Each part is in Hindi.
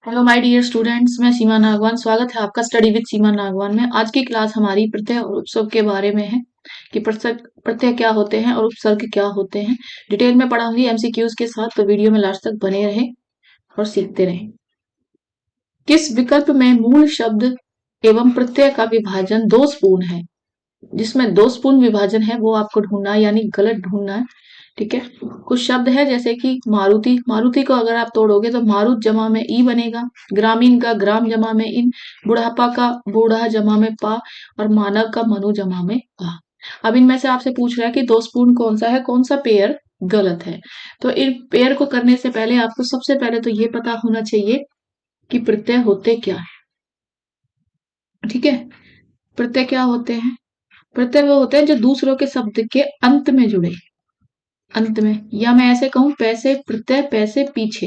हेलो माय डियर स्टूडेंट्स, मैं सीमा नागवान। स्वागत है आपका स्टडी विद सीमा नागवान में। आज की क्लास हमारी प्रत्यय और उपसर्ग के बारे में है कि प्रत्यय क्या होते हैं और उपसर्ग क्या होते हैं। डिटेल में पढ़ाऊंगी एमसीक्यूज के साथ, तो वीडियो में लास्ट तक बने रहें और सीखते रहें। किस विकल्प में मूल शब्द एवं प्रत्यय का विभाजन दोषपूर्ण है? जिसमें दोषपूर्ण विभाजन है वो आपको ढूंढना है, यानी गलत ढूंढना है। ठीक है। कुछ शब्द है जैसे कि मारुति। मारुति को अगर आप तोड़ोगे तो मारुत जमा में ई बनेगा, ग्रामीण का ग्राम जमा में इन, बुढ़ापा का बूढ़ा जमा में पा, और मानव का मनु जमा में पा। अब इनमें से आपसे पूछ रहा है कि दोषपूर्ण कौन सा है, कौन सा पेयर गलत है। तो इन पेयर को करने से पहले आपको सबसे पहले तो ये पता होना चाहिए कि प्रत्यय होते क्या है। ठीक है। प्रत्यय क्या होते हैं? प्रत्यय वो होते हैं जो दूसरों के शब्द के अंत में जुड़े, अंत में, या मैं ऐसे कहूं पैसे प्रत्यय पैसे पीछे,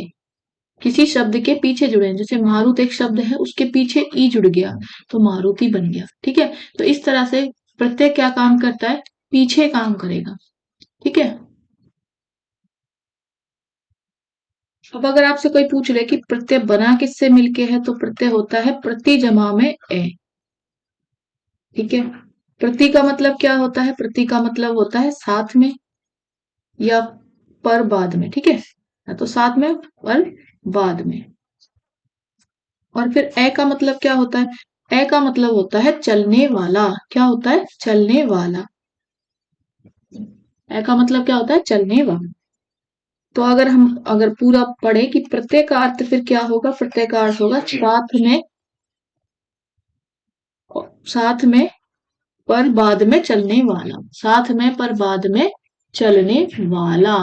किसी शब्द के पीछे जुड़े। जैसे मारुत एक शब्द है, उसके पीछे ई जुड़ गया तो मारुति बन गया। ठीक है। तो इस तरह से प्रत्यय क्या काम करता है, पीछे काम करेगा। ठीक है। अब अगर आपसे कोई पूछ ले कि प्रत्यय बना किससे मिलके है, तो प्रत्यय होता है प्रति जमा में ए। ठीक है। प्रति का मतलब क्या होता है? प्रति का मतलब होता है साथ में या पर बाद में। ठीक है। या तो साथ में पर बाद में। और फिर ए का मतलब क्या होता है? ए का मतलब होता है चलने वाला। क्या होता है? चलने वाला। ए का मतलब क्या होता है? चलने वाला। तो अगर पूरा पढ़े कि प्रत्यय का अर्थ फिर क्या होगा, प्रत्यय का अर्थ होगा साथ में पर बाद में चलने वाला, साथ में पर बाद में चलने वाला।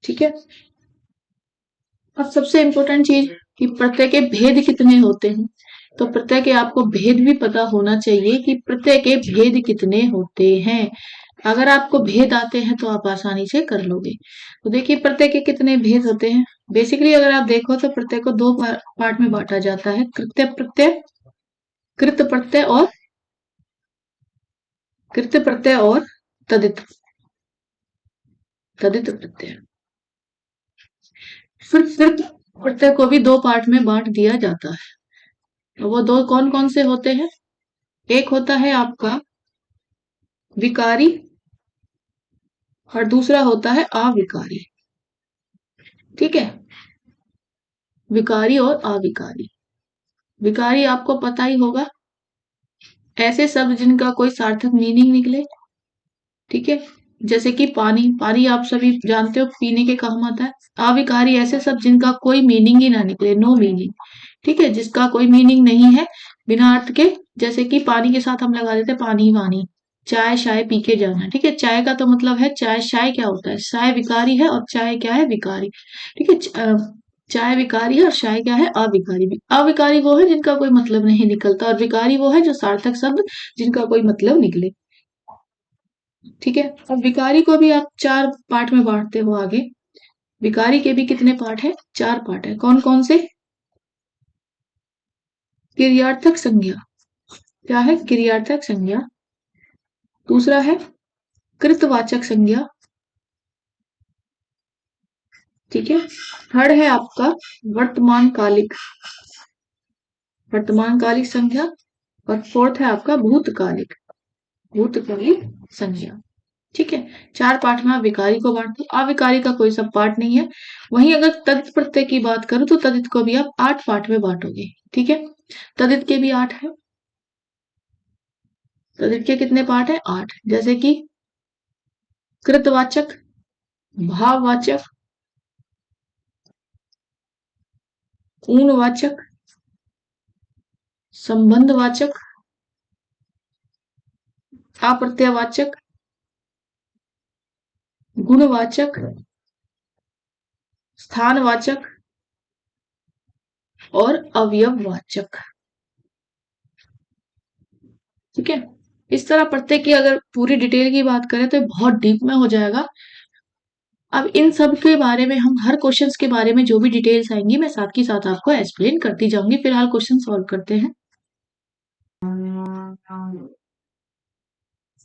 ठीक है। अब सबसे इंपॉर्टेंट चीज कि प्रत्यय के भेद कितने होते हैं। तो प्रत्यय के आपको भेद भी पता होना चाहिए कि प्रत्यय के भेद कितने होते हैं। अगर आपको भेद आते हैं तो आप आसानी से कर लोगे। तो देखिए प्रत्यय के कितने भेद होते हैं। बेसिकली अगर आप देखो तो प्रत्यय को दो पार्ट में बांटा जाता है, कृत्य प्रत्यय, कृत प्रत्यय और कृत्य प्रत्यय और तदित तदित प्रत्यय। फिर प्रत्यय को भी दो पार्ट में बांट दिया जाता है। वो दो कौन कौन से होते हैं? एक होता है आपका विकारी और दूसरा होता है अविकारी। ठीक है। विकारी और अविकारी। विकारी आपको पता ही होगा, ऐसे शब्द जिनका कोई सार्थक मीनिंग निकले। ठीक है। जैसे कि पानी, पानी आप सभी जानते हो पीने के काम आता है। अविकारी ऐसे शब्द जिनका कोई मीनिंग ही ना निकले, नो मीनिंग। ठीक है। जिसका कोई मीनिंग नहीं है, बिना अर्थ के। जैसे कि पानी के साथ हम लगा देते पानी वानी, चाय शाय पी के जाना। ठीक है। चाय का तो मतलब है चाय, शाय क्या होता है? शाय विकारी है और चाय क्या है? विकारी। ठीक है। चाय विकारी है और शाय क्या है? अविकारी। अविकारी वो है जिनका कोई मतलब नहीं निकलता, और विकारी वो है जो सार्थक शब्द जिनका कोई मतलब निकले। ठीक है। अब विकारी को भी आप चार पार्ट में बांटते हो आगे। विकारी के भी कितने पार्ट है? चार पार्ट है। कौन कौन से? क्रियार्थक संज्ञा। क्या है? क्रियार्थक संज्ञा। दूसरा है कृतवाचक संज्ञा। ठीक है। थर्ड है आपका वर्तमान कालिक, वर्तमान कालिक संज्ञा। और फोर्थ है आपका भूतकालिक, भूतकालिक संज्ञा। ठीक है। चार पार्ट में आप विकारी को बांटते हो। अविकारी का कोई सब पार्ट नहीं है। वहीं अगर तदित प्रत्यय की बात करूं तो तदित को भी आप आठ पार्ट में बांटोगे। ठीक है। तदित के भी आठ है। तदित के कितने पार्ट है? आठ। जैसे कि कृतवाचक, भाववाचक, ऊणवाचक, संबंधवाचक, अप्रत्ययवाचक, गुणवाचक, स्थानवाचक और अवयववाचक। ठीक है। इस तरह प्रत्यय की अगर पूरी डिटेल की बात करें तो बहुत डीप में हो जाएगा। अब इन सब के बारे में हम हर क्वेश्चंस के बारे में जो भी डिटेल्स आएंगी मैं साथ ही साथ आपको एक्सप्लेन करती जाऊंगी। फिलहाल क्वेश्चन सॉल्व करते हैं।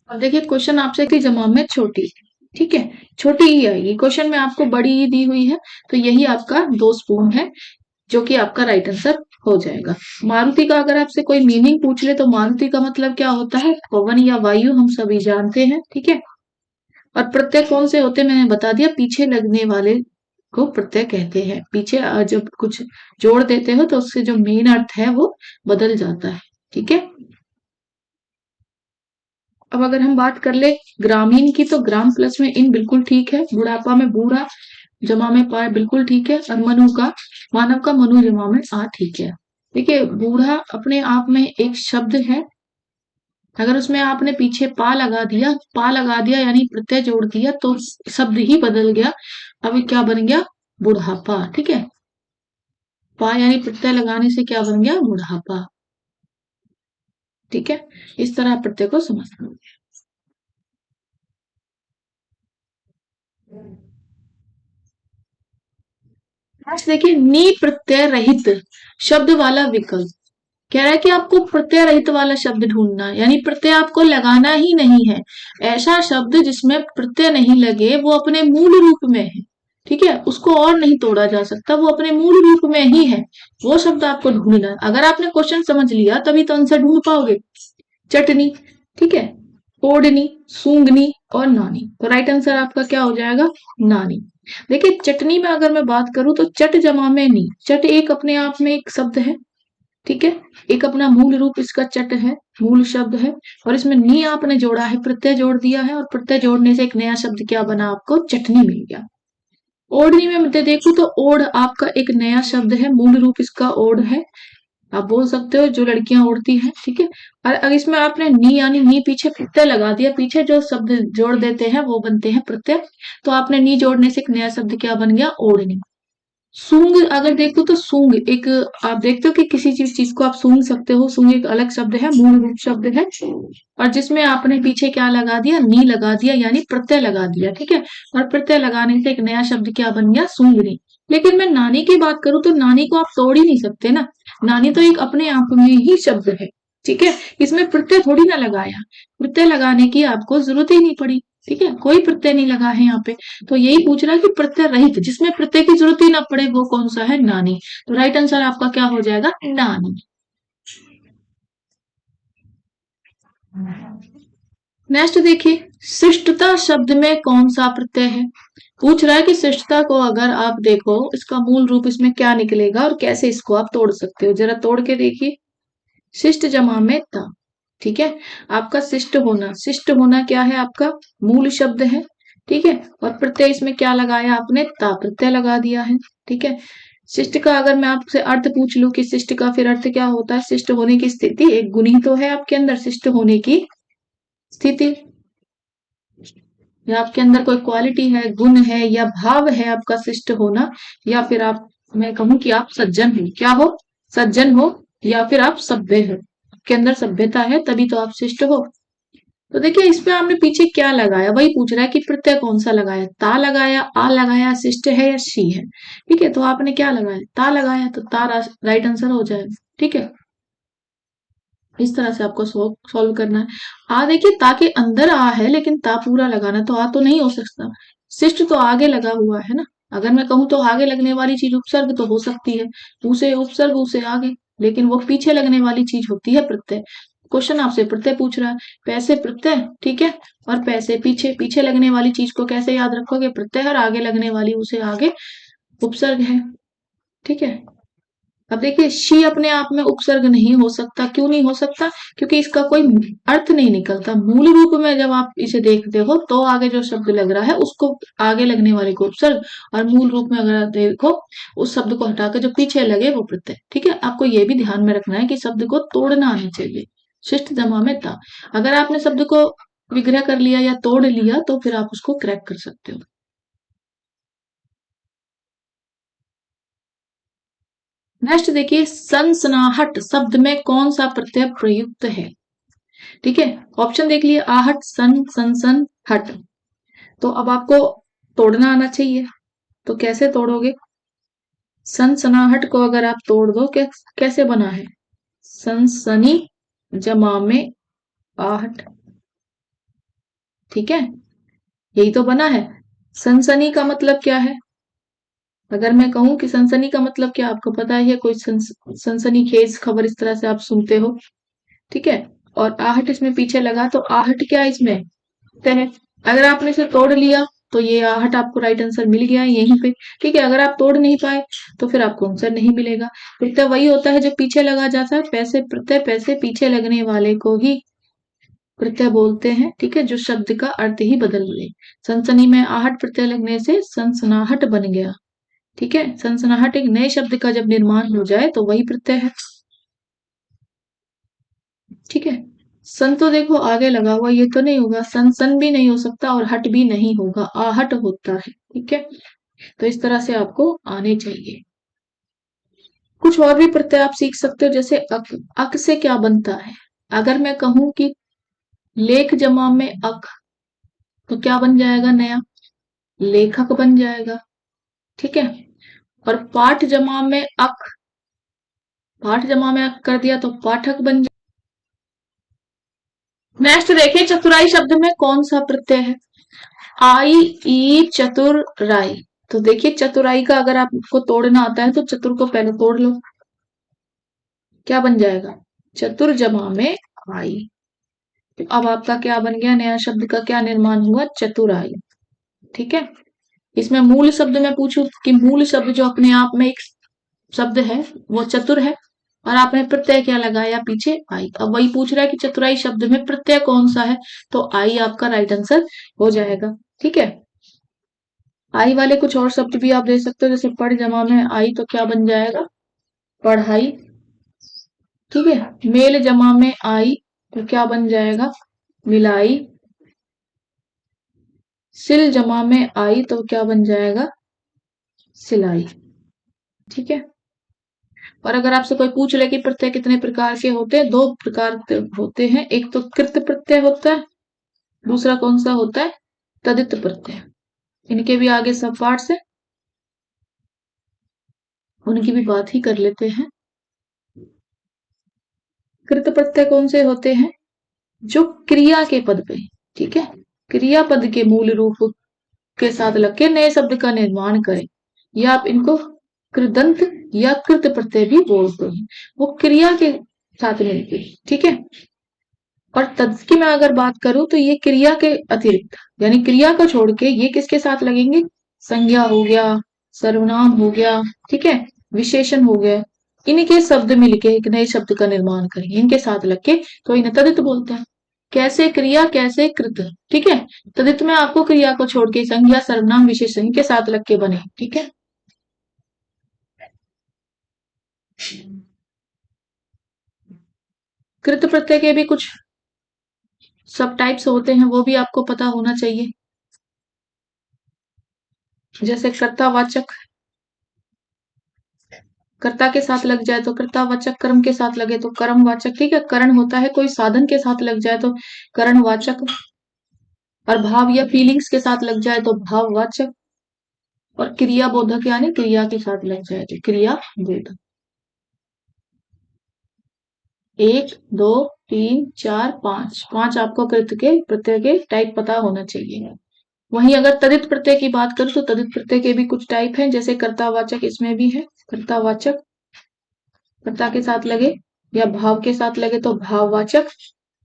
अब देखिए क्वेश्चन आपसे कि जमा में छोटी। ठीक है। छोटी ही आएगी। क्वेश्चन में आपको बड़ी ही दी हुई है, तो यही आपका 2 स्पून है, जो कि आपका राइट आंसर हो जाएगा। मारुति का अगर आपसे कोई मीनिंग पूछ ले तो मारुति का मतलब क्या होता है, पवन या वायु, हम सभी जानते हैं, ठीक है। और प्रत्यय कौन से होते हैं मैंने बता दिया, पीछे लगने वाले को प्रत्यय कहते हैं। पीछे जब कुछ जोड़ देते हो तो उससे जो मेन अर्थ है वो बदल जाता है, ठीक है। अब अगर हम बात कर ले ग्रामीण की, तो ग्राम प्लस में इन बिल्कुल ठीक है। बुढ़ापा में बूढ़ा जमा में पा बिल्कुल ठीक है। और मनु का, मानव का मनु जमा में आ ठीक है। देखिए बूढ़ा अपने आप में एक शब्द है, अगर उसमें आपने पीछे पा लगा दिया यानी प्रत्यय जोड़ दिया तो शब्द ही बदल गया। अब ये क्या बन गया, बुढ़ापा, ठीक है। पा यानी प्रत्यय लगाने से क्या बन गया, बुढ़ापा, ठीक है। इस तरह प्रत्यय को समझना। नेक्स्ट देखिए, नी प्रत्यय रहित शब्द वाला विकल्प कह रहा है कि आपको प्रत्यय रहित वाला शब्द ढूंढना है, यानी प्रत्यय आपको लगाना ही नहीं है। ऐसा शब्द जिसमें प्रत्यय नहीं लगे, वो अपने मूल रूप में है, ठीक है, उसको और नहीं तोड़ा जा सकता, वो अपने मूल रूप में ही है, वो शब्द आपको ढूंढना है। अगर आपने क्वेश्चन समझ लिया तभी तो आंसर ढूंढ पाओगे। चटनी, ठीक है, ओढ़नी, सूंघनी और नानी, तो राइट आंसर आपका क्या हो जाएगा, नानी। देखिए चटनी में अगर मैं बात करूं तो चट जमा में नी, चट एक अपने आप में एक शब्द है, ठीक है, एक अपना मूल रूप इसका चट है, मूल शब्द है, और इसमें नी आपने जोड़ा है, प्रत्यय जोड़ दिया है, और प्रत्यय जोड़ने से एक नया शब्द क्या बना, आपको चटनी मिल गया। ओढ़नी में मैं देखूं तो ओढ़ आपका एक नया शब्द है, मूल रूप इसका ओढ़ है, आप बोल सकते हो जो लड़कियां ओढ़ती हैं, ठीक है। और अगर इसमें आपने नी यानी नी पीछे प्रत्यय लगा दिया, पीछे जो शब्द जोड़ देते हैं वो बनते हैं प्रत्यय, तो आपने नी जोड़ने से एक नया शब्द क्या बन गया, ओढ़नी। सूंग अगर देखो तो सूंग एक, आप देखते हो कि किसी चीज को आप सूंघ सकते हो, सूंग एक अलग शब्द है, मूल रूप शब्द है, और जिसमें आपने पीछे क्या लगा दिया, नी लगा दिया यानी प्रत्यय लगा दिया, ठीक है। और प्रत्यय लगाने से एक नया शब्द क्या बन गया, सूंघनी। लेकिन मैं नानी की बात करूं तो नानी को आप तोड़ ही नहीं सकते ना, नानी तो एक अपने आप में ही शब्द है, ठीक है। इसमें प्रत्यय थोड़ी ना लगाया, प्रत्यय लगाने की आपको जरूरत ही नहीं पड़ी, ठीक है, कोई प्रत्यय नहीं लगा है यहाँ पे। तो यही पूछ रहा है कि प्रत्यय रहित जिसमें प्रत्यय की जरूरत ही ना पड़े वो कौन सा है, नानी। तो राइट आंसर आपका क्या हो जाएगा, नानी। नेक्स्ट देखिए, शिष्टता शब्द में कौन सा प्रत्यय है। पूछ रहा है कि शिष्टता को अगर आप देखो इसका मूल रूप इसमें क्या निकलेगा और कैसे इसको आप तोड़ सकते हो, जरा तोड़ के देखिए। शिष्ट जमा में ता, ठीक है। आपका शिष्ट होना क्या है, आपका मूल शब्द है, ठीक है। और प्रत्यय इसमें क्या लगाया आपने, ता प्रत्यय लगा दिया है, ठीक है। शिष्ट का अगर मैं आपसे अर्थ पूछ लूं कि शिष्ट का फिर अर्थ क्या होता है, शिष्ट होने की स्थिति, एक गुण ही तो है आपके अंदर शिष्ट होने की स्थिति, या आपके अंदर कोई क्वालिटी है, गुण है या भाव है आपका शिष्ट होना, या फिर आप, मैं कहूं कि आप सज्जन हो, क्या हो, सज्जन हो, या फिर आप सभ्य हो, आपके अंदर सभ्यता है तभी तो आप शिष्ट हो। तो देखिए इसमें आपने पीछे क्या लगाया, वही पूछ रहा है कि प्रत्यय कौन सा लगाया, ता लगाया, आ लगाया, शिष्ट है या शी है, ठीक है। तो आपने क्या लगाया, ता लगाया, तो ता राइट आंसर हो जाएगा, ठीक है। इस तरह से आपको सॉल्व करना है। आ देखिए ता के अंदर आ है, लेकिन ता पूरा लगाना, तो आ तो नहीं हो सकता, शिष्ट तो आगे लगा हुआ है ना। अगर मैं कहूँ तो आगे लगने वाली चीज उपसर्ग तो हो सकती है, उसे उपसर्ग उसे आगे, लेकिन वो पीछे लगने वाली चीज होती है प्रत्यय। क्वेश्चन आपसे प्रत्यय पूछ रहा है, पैसे प्रत्यय, ठीक है, और पैसे पीछे, पीछे लगने वाली चीज को कैसे याद रखोगे, प्रत्यय, और आगे लगने वाली उसे आगे उपसर्ग है, ठीक है। अब देखिए शी अपने आप में उपसर्ग नहीं हो सकता, क्यों नहीं हो सकता, क्योंकि इसका कोई अर्थ नहीं निकलता। मूल रूप में जब आप इसे देखते हो तो आगे जो शब्द लग रहा है उसको आगे लगने वाले को उपसर्ग, और मूल रूप में अगर आप देखो उस शब्द को हटाकर जो पीछे लगे वो प्रत्यय, ठीक है। आपको ये भी ध्यान में रखना है कि शब्द को तोड़ना आना चाहिए, शिष्ट जमा में था। अगर आपने शब्द को विग्रह कर लिया या तोड़ लिया तो फिर आप उसको क्रैक कर सकते हो। नेक्स्ट देखिए, सनसनाहट शब्द में कौन सा प्रत्यय प्रयुक्त है, ठीक है। ऑप्शन देख लिए, आहट, सन, सनसन, हट। तो अब आपको तोड़ना आना चाहिए, तो कैसे तोड़ोगे, सनसनाहट को अगर आप तोड़ दो कैसे बना है, सनसनी जमा में आहट, ठीक है, यही तो बना है। सनसनी का मतलब क्या है? अगर मैं कहूं कि सनसनी का मतलब क्या, आपको पता है? कोई सनसनीखेज खबर इस तरह से आप सुनते हो, ठीक है। और आहट इसमें पीछे लगा, तो आहट क्या इसमें है? अगर आपने इसे तोड़ लिया तो ये आहट आपको राइट आंसर मिल गया है यहीं पे, ठीक है। अगर आप तोड़ नहीं पाए तो फिर आपको आंसर नहीं मिलेगा। प्रत्यय वही होता है जो पीछे लगा जाता है, पैसे प्रत्यय पैसे पीछे लगने वाले को ही प्रत्यय बोलते हैं, ठीक है, जो शब्द का अर्थ ही बदल दे। सनसनी में आहट प्रत्यय लगने से सनसनाहट बन गया, ठीक है। सनसनाहट एक नए शब्द का जब निर्माण हो जाए तो वही प्रत्यय है, ठीक है। सन तो देखो आगे लगा हुआ, ये तो नहीं होगा। सन सन भी नहीं हो सकता और हट भी नहीं होगा, आहट होता है, ठीक है। तो इस तरह से आपको आने चाहिए। कुछ और भी प्रत्यय आप सीख सकते हो, जैसे अक। अक से क्या बनता है? अगर मैं कहूं कि लेख जमा में अक, तो क्या बन जाएगा? नया लेखक बन जाएगा, ठीक है। और पाठ जमा में अक, पाठ जमा में अक कर दिया तो पाठक बन जाए। नेक्स्ट देखिए, चतुराई शब्द में कौन सा प्रत्यय है? आई ई चतुर राई। तो देखिए चतुराई का अगर आपको तोड़ना आता है तो चतुर को पहले तोड़ लो, क्या बन जाएगा? चतुर जमा में आई। तो अब आपका क्या बन गया? नया शब्द का क्या निर्माण हुआ? चतुराई, ठीक है। इसमें मूल शब्द में पूछूं कि मूल शब्द जो अपने आप में एक शब्द है वो चतुर है, और आपने प्रत्यय क्या लगाया पीछे? आई। अब वही पूछ रहा है कि चतुराई शब्द में प्रत्यय कौन सा है, तो आई आपका राइट आंसर हो जाएगा, ठीक है। आई वाले कुछ और शब्द भी आप दे सकते हो, जैसे पढ़ जमा में आई तो क्या बन जाएगा? पढ़ाई, ठीक है। मेल जमा में आई तो क्या बन जाएगा? मिलाई। सिल जमा में आई तो क्या बन जाएगा? सिलाई, ठीक है। और अगर आपसे कोई पूछ ले कि प्रत्यय कितने प्रकार के होते हैं, दो प्रकार के होते हैं। एक तो कृत प्रत्यय होता है, दूसरा कौन सा होता है? तदित प्रत्यय। इनके भी आगे सब पार्ट्स है, उनकी भी बात ही कर लेते हैं। कृत प्रत्यय कौन से होते हैं? जो क्रिया के पद पे, ठीक है, क्रिया पद के मूल रूप के साथ लग के नए शब्द का निर्माण करें, या आप इनको कृदंत या कृत प्रत्यय भी बोलते हैं। वो क्रिया के साथ मिलते, ठीक है। और तद की मैं अगर बात करूं तो ये क्रिया के अतिरिक्त, यानी क्रिया को छोड़ के ये किसके साथ लगेंगे? संज्ञा हो गया, सर्वनाम हो गया, ठीक है, विशेषण हो गया। इनके शब्द मिलके एक नए शब्द का निर्माण करेंगे, इनके साथ लग के, तो इन्हें तदित बोलते हैं। कैसे क्रिया, कैसे कृत, ठीक है। तदित में आपको क्रिया को छोड़ के संज्ञा, सर्वनाम, विशेषण के साथ लग के बने, ठीक है। कृत प्रत्यय के भी कुछ सब टाइप्स होते हैं, वो भी आपको पता होना चाहिए। जैसे कर्तावाचक, कर्ता के साथ लग जाए तो कर्तावाचक, कर्म के साथ लगे तो कर्मवाचक, ठीक है। करण होता है, कोई साधन के साथ लग जाए तो करणवाचक, और भाव या फीलिंग्स के साथ लग जाए तो भाववाचक, और क्रिया बोधक यानी क्रिया के साथ लग जाए तो क्रिया बोधक। एक, दो, तीन, चार, पांच, पांच आपको कृत के प्रत्यय के टाइप पता होना चाहिए। वहीं अगर तदित प्रत्यय की बात करूं तो तदित प्रत्यय के भी कुछ टाइप हैं, जैसे कर्तावाचक इसमें भी है। कर्तावाचक कर्ता के साथ लगे या भाव के साथ लगे तो भाववाचक,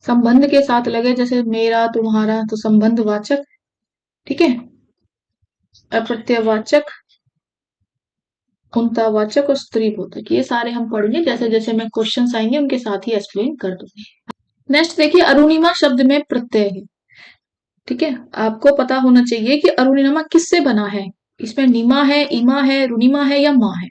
संबंध के साथ लगे जैसे मेरा तुम्हारा तो संबंधवाचक, ठीक है। अप्रत्ययवाचक, उनतावाचक और स्त्रीबोधक, ये सारे हम पढ़ेंगे जैसे जैसे मैं क्वेश्चंस आएंगे उनके साथ ही एक्सप्लेन कर दूंगी। नेक्स्ट देखिए, अरुणिमा शब्द में प्रत्यय है, ठीक है। आपको पता होना चाहिए कि अरुणिमा किससे बना है। इसमें निमा है, इमा है, रुणिमा है या माँ है।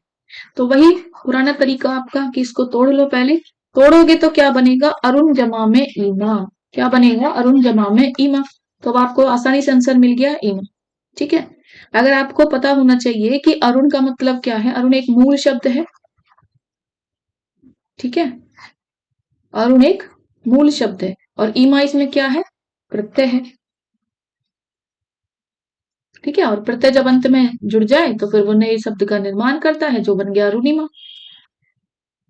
तो वही पुराना तरीका आपका कि इसको तोड़ लो पहले। तोड़ोगे तो क्या बनेगा? अरुण जमा में ईमा। क्या बनेगा? अरुण जमा में ईमा। तो अब आपको आसानी से आंसर मिल गया, ईमा, ठीक है। अगर आपको पता होना चाहिए कि अरुण का मतलब क्या है, अरुण एक मूल शब्द है, ठीक है। अरुण एक मूल शब्द है, और ईमा इसमें क्या है? प्रत्यय है, ठीक है। और प्रत्यय जब अंत में जुड़ जाए तो फिर वो नए शब्द का निर्माण करता है, जो बन गया अरुणिमा।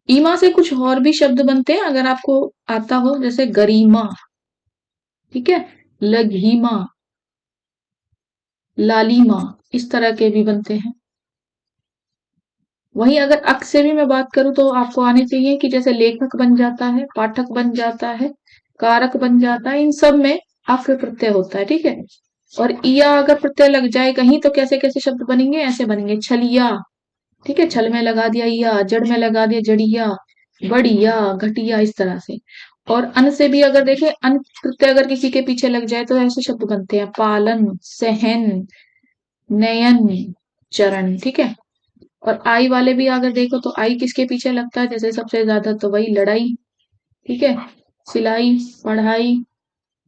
ईमा से कुछ और भी शब्द बनते हैं अगर आपको आता हो, जैसे गरिमा, ठीक है, लघिमा, लालिमा, इस तरह के भी बनते हैं। वहीं अगर अक से भी मैं बात करूं तो आपको आने चाहिए कि जैसे लेखक बन जाता है, पाठक बन जाता है, कारक बन जाता है, इन सब में अक प्रत्यय होता है, ठीक है। और इया अगर प्रत्यय लग जाए कहीं तो कैसे कैसे शब्द बनेंगे, ऐसे बनेंगे, छलिया, ठीक है, छल में लगा दिया या, जड़ में लगा दिया जड़िया, बढ़िया, घटिया, इस तरह से। और अन से भी अगर देखें, अन प्रत्यय अगर किसी के पीछे लग जाए तो ऐसे शब्द बनते हैं, पालन, सहन, नयन, चरण, ठीक है। और आई वाले भी अगर देखो तो आई किसके पीछे लगता है, जैसे सबसे ज्यादा तो वही लड़ाई, ठीक है, सिलाई, पढ़ाई,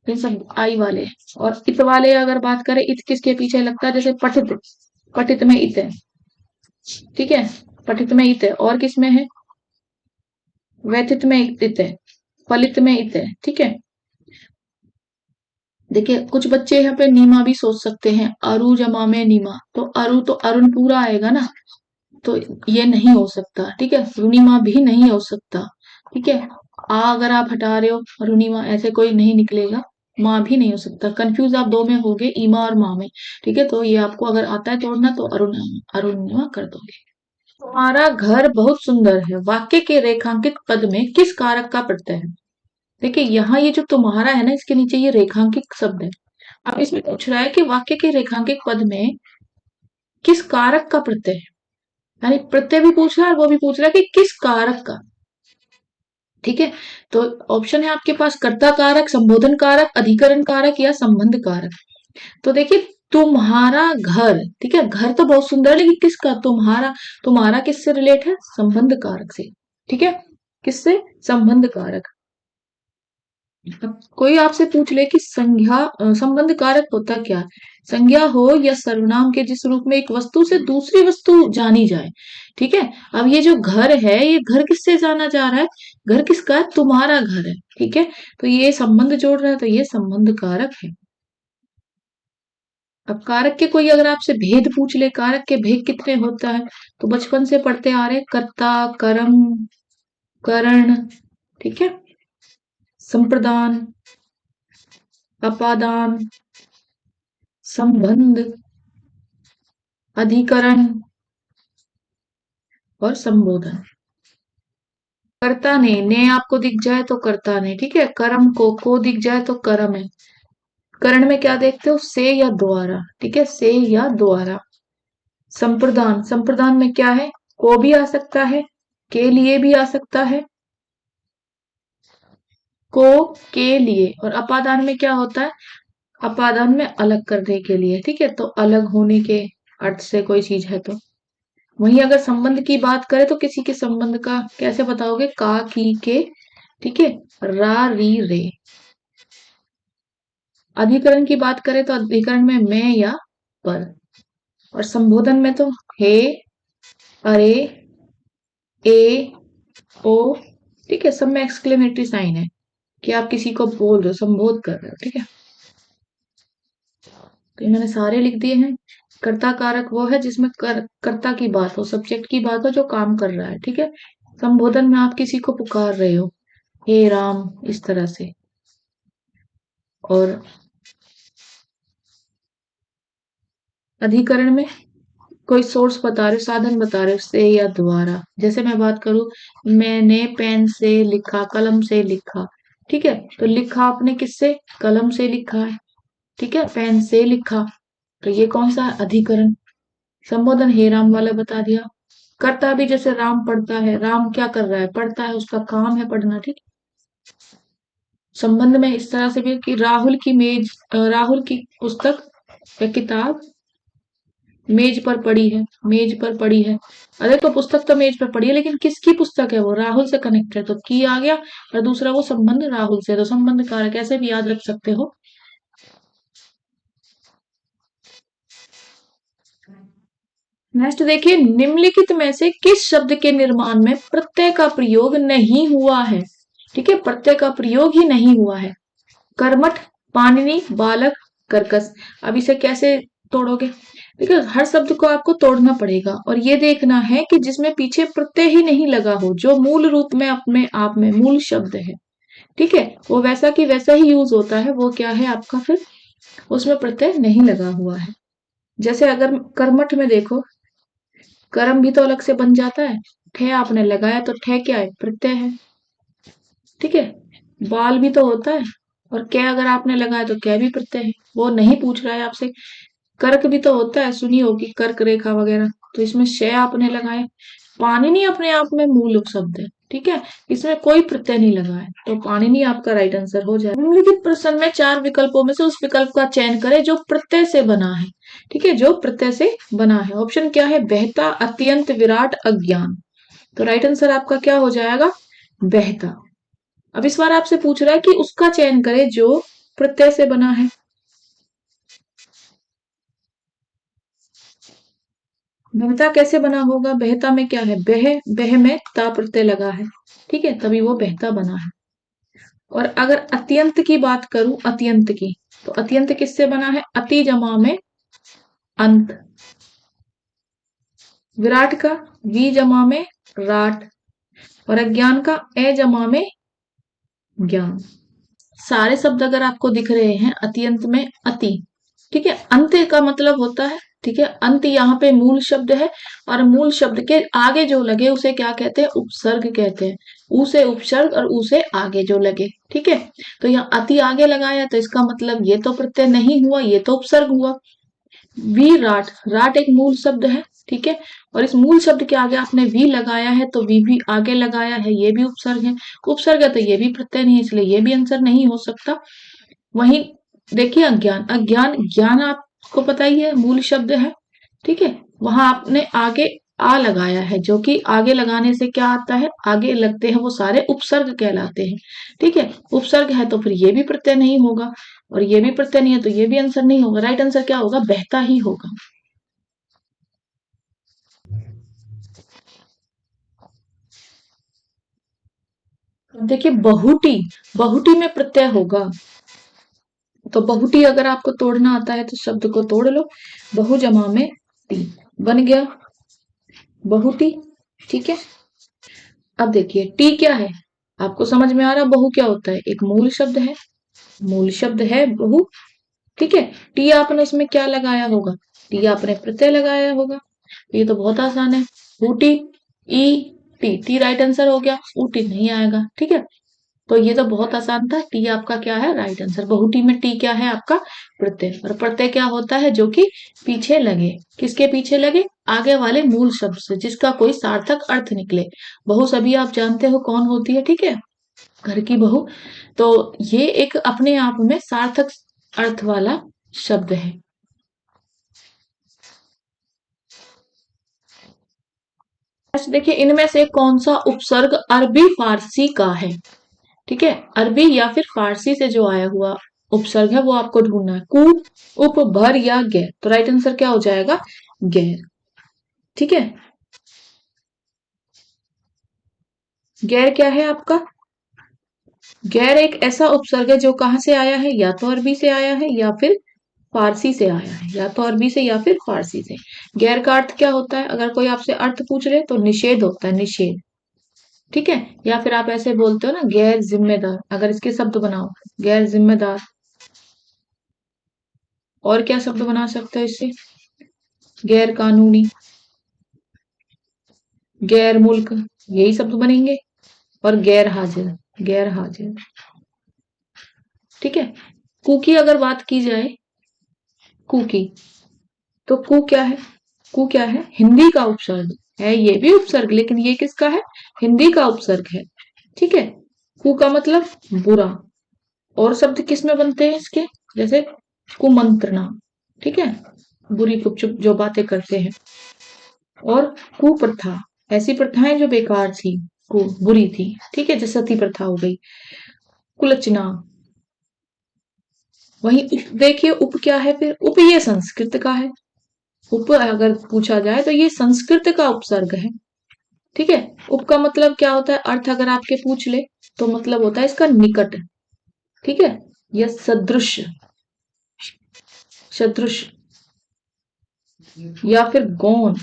ये सब आई वाले। और इत वाले अगर बात करें, इत किसके पीछे लगता है, जैसे पठित, पठित में इत है, ठीक है, पठित में इत है। और किसमें है, व्यथित में इत है, फलित में इत है, ठीक है। देखिए कुछ बच्चे यहाँ पे नीमा भी सोच सकते हैं, अरु जमा में नीमा, तो अरु तो अरुण पूरा आएगा ना, तो ये नहीं हो सकता, ठीक है, रुनिमा भी नहीं हो सकता, ठीक है। आ अगर आप हटा रहे हो, रुनिमा ऐसे कोई नहीं निकलेगा, माँ भी नहीं हो सकता। कंफ्यूज आप दो में हो गए, ईमा और माँ में, ठीक है। तो ये आपको अगर आता है तोड़ना तो अरुणिमा कर दोगे। तुम्हारा घर बहुत सुंदर है, वाक्य के रेखांकित पद में किस कारक का प्रत्यय है। देखिए यहाँ ये जो तुम्हारा है ना, इसके नीचे ये रेखांकित शब्द है। अब इसमें पूछ रहा है कि वाक्य के रेखांकित पद में किस कारक का प्रत्यय है, यानी प्रत्यय भी पूछ रहा है और वो भी पूछ रहा है कि किस कारक का, ठीक है। तो ऑप्शन है आपके पास, कर्ता कारक, संबोधन कारक, अधिकरण कारक या संबंध कारक। तो देखिए तुम्हारा घर, ठीक है, घर तो बहुत सुंदर है, लेकिन किसका, तुम्हारा, तुम्हारा किससे रिलेट है, संबंध कारक से, ठीक है, किससे, संबंध कारक। अब कोई आपसे पूछ ले कि संज्ञा संबंध कारक होता क्या है? संज्ञा हो या सर्वनाम के जिस रूप में एक वस्तु से दूसरी वस्तु जानी जाए, ठीक है। अब ये जो घर है, ये घर किससे जाना जा रहा है, घर किसका है, तुम्हारा घर है, ठीक है। तो ये संबंध जोड़ रहा है, तो ये संबंध कारक है। अब कारक के कोई अगर आपसे भेद पूछ ले, कारक के भेद कितने होता है, तो बचपन से पढ़ते आ रहे, कर्ता, कर्म, करण, ठीक है, संप्रदान, अपादान, संबंध, अधिकरण और संबोधन। कर्ता ने आपको दिख जाए तो कर्ता ने, ठीक है, कर्म को दिख जाए तो कर्म है। करण में क्या देखते हो, से या द्वारा, ठीक है, से या द्वारा। संप्रदान, संप्रदान में क्या है, को भी आ सकता है, के लिए भी आ सकता है, को, के लिए। और अपादान में क्या होता है, अपादान में अलग करने के लिए, ठीक है, तो अलग होने के अर्थ से कोई चीज है तो। वहीं अगर संबंध की बात करें तो किसी के संबंध का कैसे बताओगे, का, की, के, ठीक है, रा, री, रे। अधिकरण की बात करें तो अधिकरण में मैं या पर। और संबोधन में तो हे, अरे, ए, ओ, ठीक है, सब में एक्सक्लेमेटरी साइन है कि आप किसी को बोल रहे हो, संबोध कर रहे हो, ठीक है। तो मैंने सारे लिख दिए हैं। कर्ता कारक वो है जिसमें कर्ता की बात हो, सब्जेक्ट की बात हो, जो काम कर रहा है, ठीक है। संबोधन में आप किसी को पुकार रहे हो, हे राम, इस तरह से। और अधिकरण में कोई सोर्स बता रहे हो, साधन बता रहे हो, से या द्वारा। जैसे मैं बात करूं, मैंने पेन से लिखा, कलम से लिखा, ठीक है, तो लिखा आपने किससे, कलम से लिखा है, ठीक है, पेन से लिखा, तो ये कौन सा है, अधिकरण। संबोधन हे राम वाला बता दिया। करता भी जैसे राम पढ़ता है, राम क्या कर रहा है, पढ़ता है, उसका काम है पढ़ना, ठीक। संबंध में इस तरह से भी कि राहुल की मेज, राहुल की पुस्तक या किताब मेज पर पड़ी है, मेज पर पड़ी है। अरे तो पुस्तक तो मेज पर पड़ी है, लेकिन किसकी पुस्तक है, वो राहुल से कनेक्टेड, तो की आ गया। और दूसरा वो संबंध राहुल से, तो संबंध कारक ऐसे भी याद रख सकते हो। नेक्स्ट देखिए, निम्नलिखित में से किस शब्द के निर्माण में प्रत्यय का प्रयोग नहीं हुआ है, ठीक है, प्रत्यय का प्रयोग ही नहीं हुआ है। कर्मठ, पाणिनि, बालक, कर्कश। अब इसे कैसे तोड़ोगे, देखिए हर शब्द को आपको तोड़ना पड़ेगा और ये देखना है कि जिसमें पीछे प्रत्यय ही नहीं लगा हो, जो मूल रूप में अपने आप में मूल शब्द है, ठीक है, वो वैसा की वैसा ही यूज होता है, वो क्या है आपका, फिर उसमें प्रत्यय नहीं लगा हुआ है। जैसे अगर कर्मठ में देखो, कर्म भी तो अलग से बन जाता है। ठे आपने लगाया तो ठे क्या है, प्रत्यय है। ठीक है, बाल भी तो होता है, और कै अगर आपने लगाया तो कै भी प्रत्यय है। वो नहीं पूछ रहा है आपसे। कर्क भी तो होता है, सुनी होगी कर्क रेखा वगैरह, तो इसमें शय आपने लगाए। पाणिनि अपने आप में मूल उपशब्द है। ठीक है, इसमें कोई प्रत्यय नहीं लगा है, तो पाणिनि आपका राइट आंसर हो जाए। निम्नलिखित प्रश्न में 4 विकल्पों में से उस विकल्प का चयन करें जो प्रत्यय से बना है। ठीक है, जो प्रत्यय से बना है। ऑप्शन क्या है, बहता, अत्यंत, विराट, अज्ञान। तो राइट आंसर आपका क्या हो जाएगा, बहता। अब इस बार आपसे पूछ रहा है कि उसका चयन करें जो प्रत्यय से बना है। बहता कैसे बना होगा, बहता में क्या है, बह, बह में ता प्रत्यय लगा है। ठीक है, तभी वो बहता बना है। और अगर अत्यंत की बात करूं, अत्यंत की, तो अत्यंत किससे बना है, अति जमा में अंत। विराट का वी जमा में राट, और अज्ञान का ए जमा में ज्ञान। सारे शब्द अगर आपको दिख रहे हैं अत्यंत में अति। ठीक है, अंत का मतलब होता है, ठीक है, अंत यहाँ पे मूल शब्द है, और मूल शब्द के आगे जो लगे उसे क्या कहते हैं, उपसर्ग कहते हैं। ऊ से उपसर्ग और ऊ से आगे जो लगे। ठीक है, तो यहाँ अति आगे लगाया तो इसका मतलब ये तो प्रत्यय नहीं हुआ, ये तो उपसर्ग हुआ। विराट, राट एक मूल शब्द है। ठीक है, और इस मूल शब्द के आगे आपने वी लगाया है, तो वी भी आगे लगाया है, ये भी उपसर्ग है। उपसर्ग है तो ये भी प्रत्यय नहीं है, इसलिए ये भी आंसर नहीं हो सकता। वहीं देखिए अज्ञान, अज्ञान, ज्ञान आपको पता ही है मूल शब्द है। ठीक है, वहां आपने आगे आ लगाया है, जो कि आगे लगाने से क्या आता है, आगे लगते हैं वो सारे उपसर्ग कहलाते हैं। ठीक है, उपसर्ग है तो फिर ये भी प्रत्यय नहीं होगा, और ये भी प्रत्यय नहीं है तो ये भी आंसर नहीं होगा। राइट आंसर क्या होगा, बहता ही होगा। देखिए बहुटी, बहुटी में प्रत्यय होगा, तो बहुटी अगर आपको तोड़ना आता है तो शब्द को तोड़ लो। बहु जमा में टी बन गया बहुटी। ठीक है, अब देखिए टी क्या है, आपको समझ में आ रहा बहु क्या होता है, एक मूल शब्द है। मूल शब्द है बहु। ठीक है, टी आपने इसमें क्या लगाया होगा, टी आपने प्रत्यय लगाया होगा। ये तो बहुत आसान है, Ooty, E T, T right answer हो गया, ऊटी नहीं आएगा। ठीक है, तो ये तो बहुत आसान था, टी आपका क्या है, राइट आंसर। बहुटी में टी क्या है आपका, प्रत्यय। और प्रत्यय क्या होता है, जो कि पीछे लगे, किसके पीछे लगे, आगे वाले मूल शब्द से, जिसका कोई सार्थक अर्थ निकले। बहु सभी आप जानते हो कौन होती है, ठीक है, घर की बहू। तो ये एक अपने आप में सार्थक अर्थ वाला शब्द है। अच्छा देखिए, इनमें से कौन सा उपसर्ग अरबी फारसी का है। ठीक है, अरबी या फिर फारसी से जो आया हुआ उपसर्ग है वो आपको ढूंढना है। कु, उप, भर या गैर, तो राइट आंसर क्या हो जाएगा, गैर। ठीक है, गैर क्या है आपका, गैर एक ऐसा उपसर्ग है जो कहां से आया है, या तो अरबी से आया है या फिर फारसी से आया है, या तो अरबी से या फिर फारसी से। गैर का अर्थ क्या होता है, अगर कोई आपसे अर्थ पूछ रहे तो निषेध होता है, निषेध। ठीक है, या फिर आप ऐसे बोलते हो ना, गैर जिम्मेदार, अगर इसके शब्द बनाओ, गैर जिम्मेदार। और क्या शब्द बना सकते हो इससे, गैर कानूनी, गैर मुल्क, यही शब्द बनेंगे। और गैर हाजिर, गैर हाजिर। ठीक है, कु की अगर बात की जाए, कु की, तो कु क्या है, कु क्या है, हिंदी का उपसर्ग है। ये भी उपसर्ग, लेकिन ये किसका है, हिंदी का उपसर्ग है। ठीक है, कु का मतलब बुरा। और शब्द किस में बनते हैं इसके, जैसे कुमंत्रणा। ठीक है, बुरी गुपचुप जो बातें करते हैं। और कुप्रथा, ऐसी प्रथाएं जो बेकार थी, को बुरी थी। ठीक है, जैसे सती प्रथा हो गई। कुलचना, वही उप देखिए, उप क्या है फिर, उप ये संस्कृत का है। उप अगर पूछा जाए तो ये संस्कृत का उपसर्ग है। ठीक है, उप का मतलब क्या होता है, अर्थ अगर आपके पूछ ले तो मतलब होता है इसका निकट। ठीक है, या सदृश, सदृश, या फिर गौण।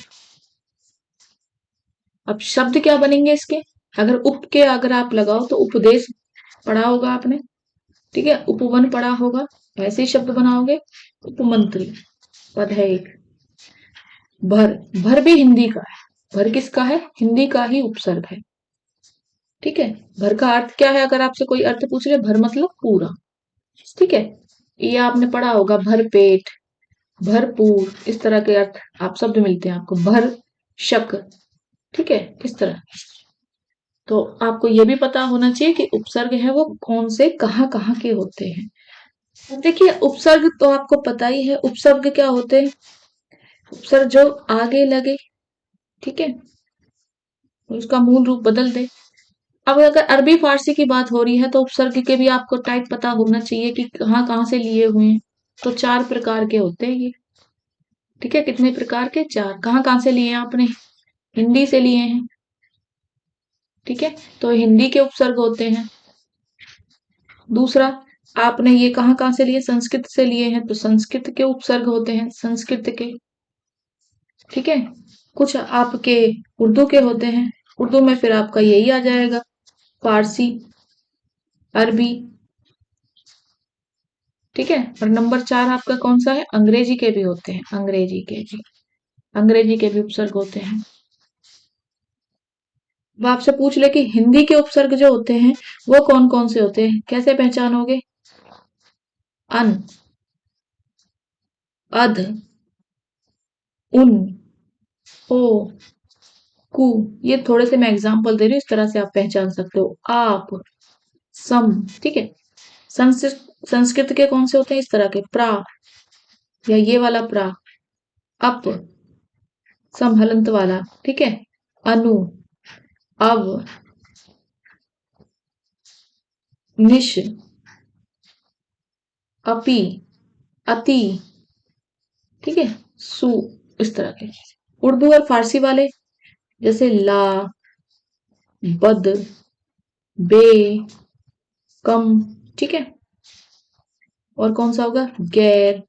अब शब्द क्या बनेंगे इसके, अगर उप के अगर आप लगाओ तो उपदेश पढ़ा होगा आपने। ठीक है, उपवन पढ़ा होगा, ऐसे ही शब्द बनाओगे। उपमंत्री पद है एक। भर, भर भी हिंदी का है। भर किसका है? हिंदी का ही उपसर्ग है। ठीक है, भर का अर्थ क्या है? अगर आपसे कोई अर्थ पूछ रहे, भर मतलब पूरा। ठीक है, ये आपने पढ़ा होगा, भर पेट, भरपूर, इस तरह के अर्थ आप शब्द मिलते हैं आपको। भर शक, ठीक है, इस तरह। तो आपको ये भी पता होना चाहिए कि उपसर्ग है वो कौन से कहाँ कहाँ के होते हैं। देखिए, उपसर्ग तो आपको पता ही है। उपसर्ग क्या होते हैं? उपसर्ग जो आगे लगे, ठीक है, उसका मूल रूप बदल दे। अब अगर अरबी फारसी की बात हो रही है तो उपसर्ग के भी आपको टाइप पता होना चाहिए कि कहाँ कहाँ से लिए हुए हैं। तो 4 प्रकार के होते हैं ये। ठीक है, कितने प्रकार के? 4। कहाँ कहाँ से लिए हैं आपने? हिंदी से लिए हैं। ठीक है, तो हिंदी के उपसर्ग होते हैं। दूसरा, आपने ये कहाँ कहाँ से लिए? संस्कृत से लिए हैं, तो संस्कृत के उपसर्ग होते हैं, संस्कृत के। ठीक है, कुछ आपके उर्दू के होते हैं। उर्दू में फिर आपका यही आ जाएगा, फारसी, अरबी। ठीक है, और नंबर 4 आपका कौन सा है? अंग्रेजी के भी होते हैं, अंग्रेजी के भी, अंग्रेजी के भी उपसर्ग होते हैं। वो आपसे पूछ ले कि हिंदी के उपसर्ग जो होते हैं वो कौन कौन से होते हैं, कैसे पहचानोगे? अन, अध, उन, ओ, कु। ये थोड़े से मैं एग्जांपल दे रही हूँ, इस तरह से आप पहचान सकते हो। आप, सम, ठीक है। संस्कृत, संस्कृत के कौन से होते हैं? इस तरह के, प्रा, या ये वाला प्रा, अप, सम हलंत वाला, ठीक है, अनु, अव, निश, अपि, अति, ठीक है, सु, इस तरह के। उर्दू और फारसी वाले जैसे ला, बद, बे, कम, ठीक है। और कौन सा होगा? गैर,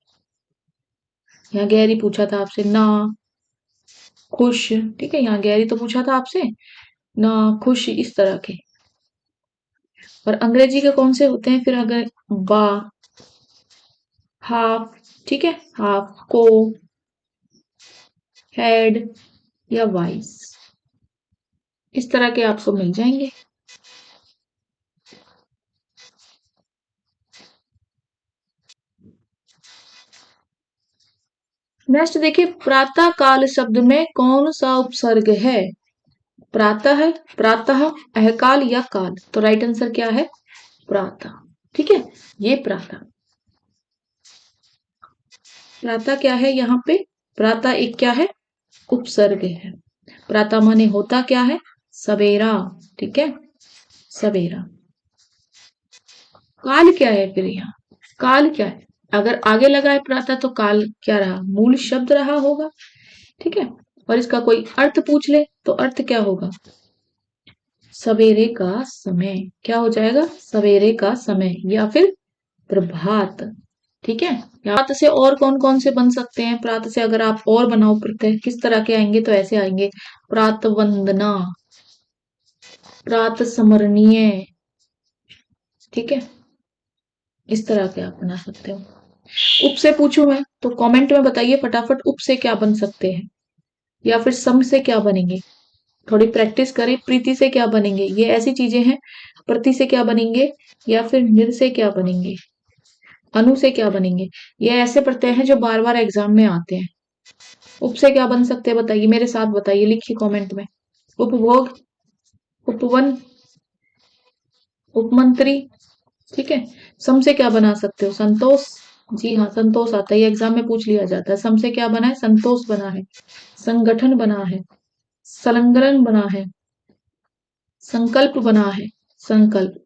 यहाँ गैर ही पूछा था आपसे। ना, खुश, ठीक है, यहाँ गैर ही तो पूछा था आपसे। ना, खुश, इस तरह के। और अंग्रेजी के कौन से होते हैं फिर? अगर बा, हाफ, ठीक है, हाफ, को, हेड, या वाइस, इस तरह के आपको मिल जाएंगे। नेक्स्ट देखिए, प्रातः काल शब्द में कौन सा उपसर्ग है? प्रातः है, प्रातः, अहकाल या काल? तो राइट आंसर क्या है? प्रातः। ठीक है, ये प्रातः, प्रातः क्या है यहाँ पे? प्रातः एक क्या है? उपसर्ग है। प्रातः माने होता क्या है? सवेरा, ठीक है, सवेरा। काल क्या है फिर यहाँ? काल क्या है? अगर आगे लगा है प्रातः तो काल क्या रहा? मूल शब्द रहा होगा। ठीक है, और इसका कोई अर्थ पूछ ले तो अर्थ क्या होगा? सवेरे का समय। क्या हो जाएगा? सवेरे का समय, या फिर प्रभात। ठीक है, प्रात से और कौन कौन से बन सकते हैं? प्रात से अगर आप और बनाओ प्रत्यय, किस तरह के आएंगे? तो ऐसे आएंगे, प्रात वंदना, प्रात स्मरणीय, ठीक है, इस तरह के आप बना सकते हो। उप से पूछूं मैं तो कमेंट में बताइए फटाफट, उप से क्या बन सकते हैं, या फिर सम से क्या बनेंगे? थोड़ी प्रैक्टिस करें। प्रीति से क्या बनेंगे? ये ऐसी चीजें हैं। प्रति से क्या बनेंगे, या फिर निर से क्या बनेंगे, अनु से क्या बनेंगे? ये ऐसे प्रत्यय हैं जो बार बार एग्जाम में आते हैं। उप से क्या बन सकते हैं बताइए, मेरे साथ बताइए, लिखिए कमेंट में। उपभोग, उपवन, उपमंत्री, ठीक है। सम से क्या बना सकते हो? संतोष, जी हाँ, संतोष आता है, ये एग्जाम में पूछ लिया जाता है। सम से क्या बना है? संतोष बना है, संगठन बना है, संलग्न बना है, संकल्प बना है, संकल्प।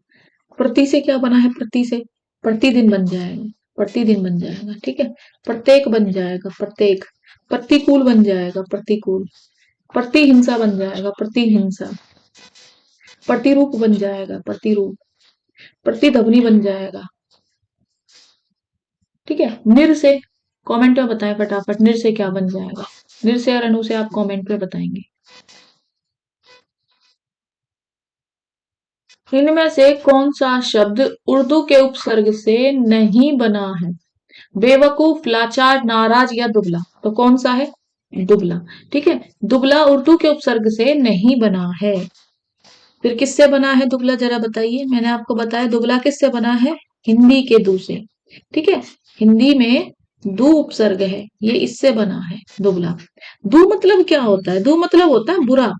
प्रति से क्या बना है? प्रति से प्रतिदिन बन जाएगा, प्रतिदिन बन जाएगा, ठीक है। प्रत्येक बन जाएगा, प्रत्येक। प्रतिकूल बन जाएगा, प्रतिकूल। प्रतिहिंसा बन जाएगा, प्रतिहिंसा। प्रतिरूप बन जाएगा, प्रतिरूप। प्रतिध्वनि बन जाएगा, ठीक है। निर से कमेंट में बताएं फटाफट, निर से क्या बन जाएगा? निर से और अनु से आप कमेंट में बताएंगे। इनमें से कौन सा शब्द उर्दू के उपसर्ग से नहीं बना है? बेवकूफ, लाचार, नाराज, या दुबला? तो कौन सा है? दुबला। ठीक है, दुबला उर्दू के उपसर्ग से नहीं बना है। फिर किससे बना है दुबला, जरा बताइए। मैंने आपको बताया दुबला किससे बना है, हिंदी के दू से। ठीक है, हिंदी में दू उपसर्ग है, ये इससे बना है दुबला। दू मतलब क्या होता है, दू मतलब होता है बुरा।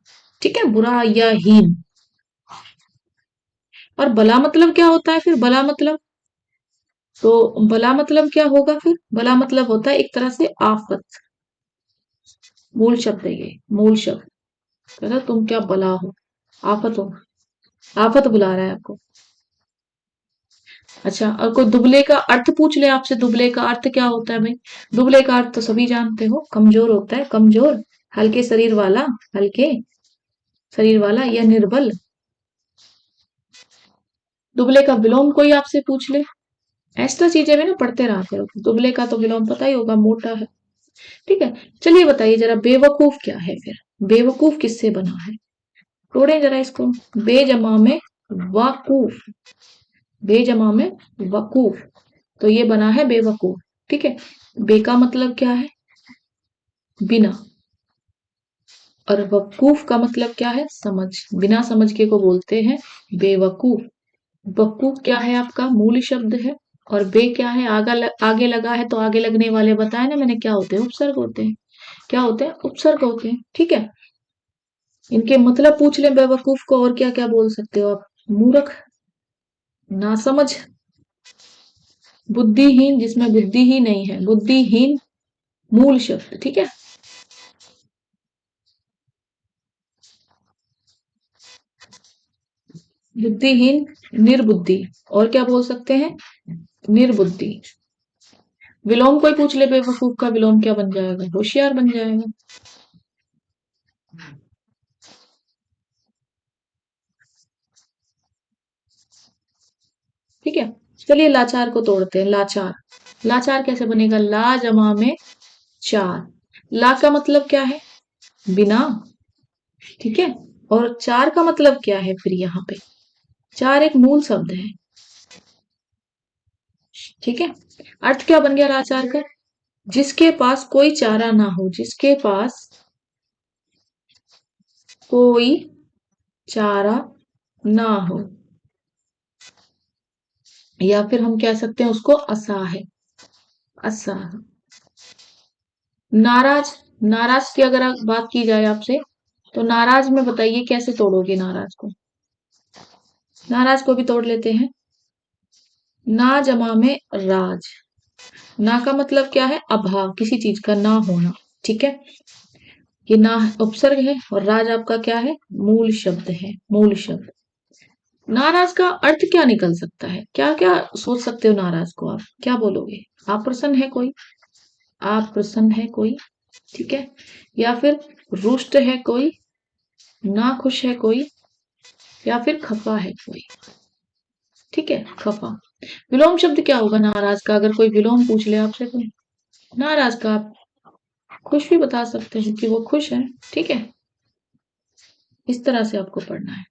ठीक है, बुरा या हीन। और बला मतलब क्या होता है फिर, बला मतलब, तो बला मतलब क्या होगा फिर, बला मतलब होता है एक तरह से आफत। मूल शब्द है ये, मूल शब्द। कहता तुम क्या बला हो, आफत हो, आफत बुला रहा है आपको। अच्छा, और कोई दुबले का अर्थ पूछ ले आपसे, दुबले का अर्थ क्या होता है भाई। दुबले का अर्थ तो सभी जानते हो, कमजोर होता है, कमजोर, हल्के शरीर वाला, हल्के शरीर वाला या निर्बल। दुबले का विलोम कोई आपसे पूछ ले, ऐसा चीजें भी ना पढ़ते रहा करो। दुबले का तो विलोम पता ही होगा, मोटा है। ठीक है, चलिए बताइए जरा, बेवकूफ क्या है फिर, बेवकूफ किससे बना है। तोड़े जरा इसको। बेजमा में वाकूफ, बेजमा में वकूफ, तो ये बना है बेवकूफ। ठीक है, बे का मतलब क्या है, बिना, और वकूफ का मतलब क्या है, समझ। बिना समझ के को बोलते हैं बेवकूफ। वकूफ क्या है आपका मूल शब्द है। और बे क्या है, आगे लगा है, तो आगे लगने वाले बताए ना मैंने क्या होते हैं, उपसर्ग होते हैं। क्या होते हैं, उपसर्ग होते हैं। ठीक है, इनके मतलब पूछ ले बेवकूफ को, और क्या क्या बोल सकते हो आप, मूर्ख, नासमझ, बुद्धिहीन, जिसमें बुद्धि ही नहीं है, बुद्धिहीन मूल शब्द। ठीक है, बुद्धिहीन, निर्बुद्धि, और क्या बोल सकते हैं, निर्बुद्धि। विलोम कोई पूछ ले बेवकूफ का, विलोम क्या बन जाएगा, होशियार बन जाएगा। ठीक है, चलिए लाचार को तोड़ते हैं। लाचार, लाचार कैसे बनेगा, ला जमा में चार। ला का मतलब क्या है, बिना। ठीक है, और चार का मतलब क्या है फिर यहाँ पे, चार एक मूल शब्द है। ठीक है, अर्थ क्या बन गया लाचार का, जिसके पास कोई चारा ना हो, जिसके पास कोई चारा ना हो, या फिर हम कह सकते हैं उसको असहाय, असहाय। नाराज, नाराज की अगर बात की जाए आपसे, तो नाराज में बताइए कैसे तोड़ोगे नाराज को। नाराज को भी तोड़ लेते हैं, ना जमा में राज। ना का मतलब क्या है, अभाव, किसी चीज का ना होना। ठीक है, ये ना उपसर्ग है, और राज आपका क्या है, मूल शब्द है, मूल शब्द। नाराज का अर्थ क्या निकल सकता है, क्या क्या सोच सकते हो नाराज को आप, क्या बोलोगे। आप प्रसन्न है कोई, आप प्रसन्न है कोई। ठीक है, या फिर रुष्ट है कोई, ना खुश है कोई, या फिर खफा है कोई। ठीक है, खफा। विलोम शब्द क्या होगा नाराज का, अगर कोई विलोम पूछ ले आपसे कोई नाराज का, आप खुश भी बता सकते हैं कि वो खुश है। ठीक है, इस तरह से आपको पढ़ना है।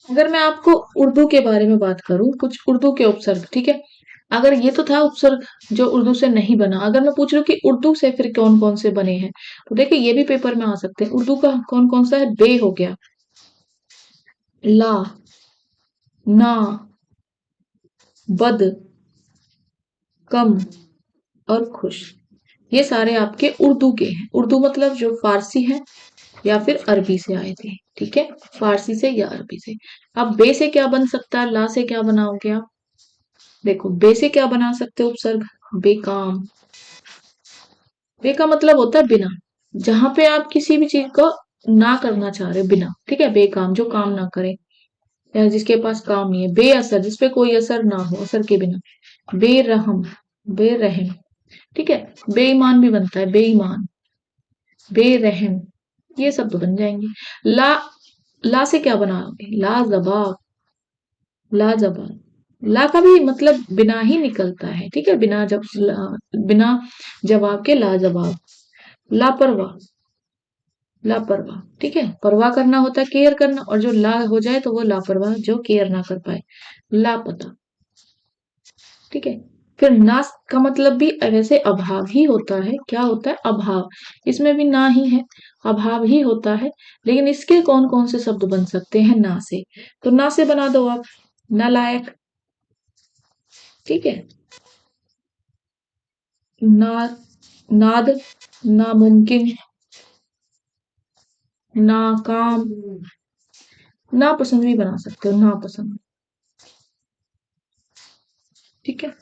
अगर मैं आपको उर्दू के बारे में बात करूं, कुछ उर्दू के उपसर्ग। ठीक है, अगर ये तो था उपसर्ग जो उर्दू से नहीं बना, अगर मैं पूछ रही हूँ कि उर्दू से फिर कौन कौन से बने हैं, तो देखिए ये भी पेपर में आ सकते हैं। उर्दू का कौन कौन सा है, बे हो गया, ला, ना, बद, कम, और खुश, ये सारे आपके उर्दू के हैं। उर्दू मतलब जो फारसी है या फिर अरबी से आए थे। ठीक है, फारसी से या अरबी से। अब बे से क्या बन सकता है, ला से क्या बनाओगे आप, देखो बे से क्या बना सकते हो उपसर्ग, बेकाम। बे का मतलब होता है बिना, जहां पे आप किसी भी चीज को ना करना चाह रहे हो, बिना। ठीक है, बेकाम जो काम ना करे, या जिसके पास काम नहीं है। बेअसर, जिसपे कोई असर ना हो, असर के बिना। बेरहम, बेरहम। ठीक है, बेईमान भी बनता है, बेईमान, बेरहम, ये सब तो बन जाएंगे। ला, ला से क्या बनाओगे, लाजवाब, लाजवाब। ला का भी मतलब बिना ही निकलता है। ठीक है, बिना जब बिना जवाब के लाजवाब। लापरवाह, लापरवाह। ठीक है, परवाह करना होता है केयर करना, और जो ला हो जाए तो वो लापरवाह, जो केयर ना कर पाए। लापता। ठीक है, फिर ना का मतलब भी वैसे अभाव ही होता है। क्या होता है? अभाव। इसमें भी ना ही है, अभाव ही होता है। लेकिन इसके कौन कौन से शब्द बन सकते हैं ना से? तो ना से बना दो आप, नालायक। ठीक है, ना, नाद, नामुमकिन, नाकाम, नापसंद भी बना सकते हो, नापसंद। ठीक है,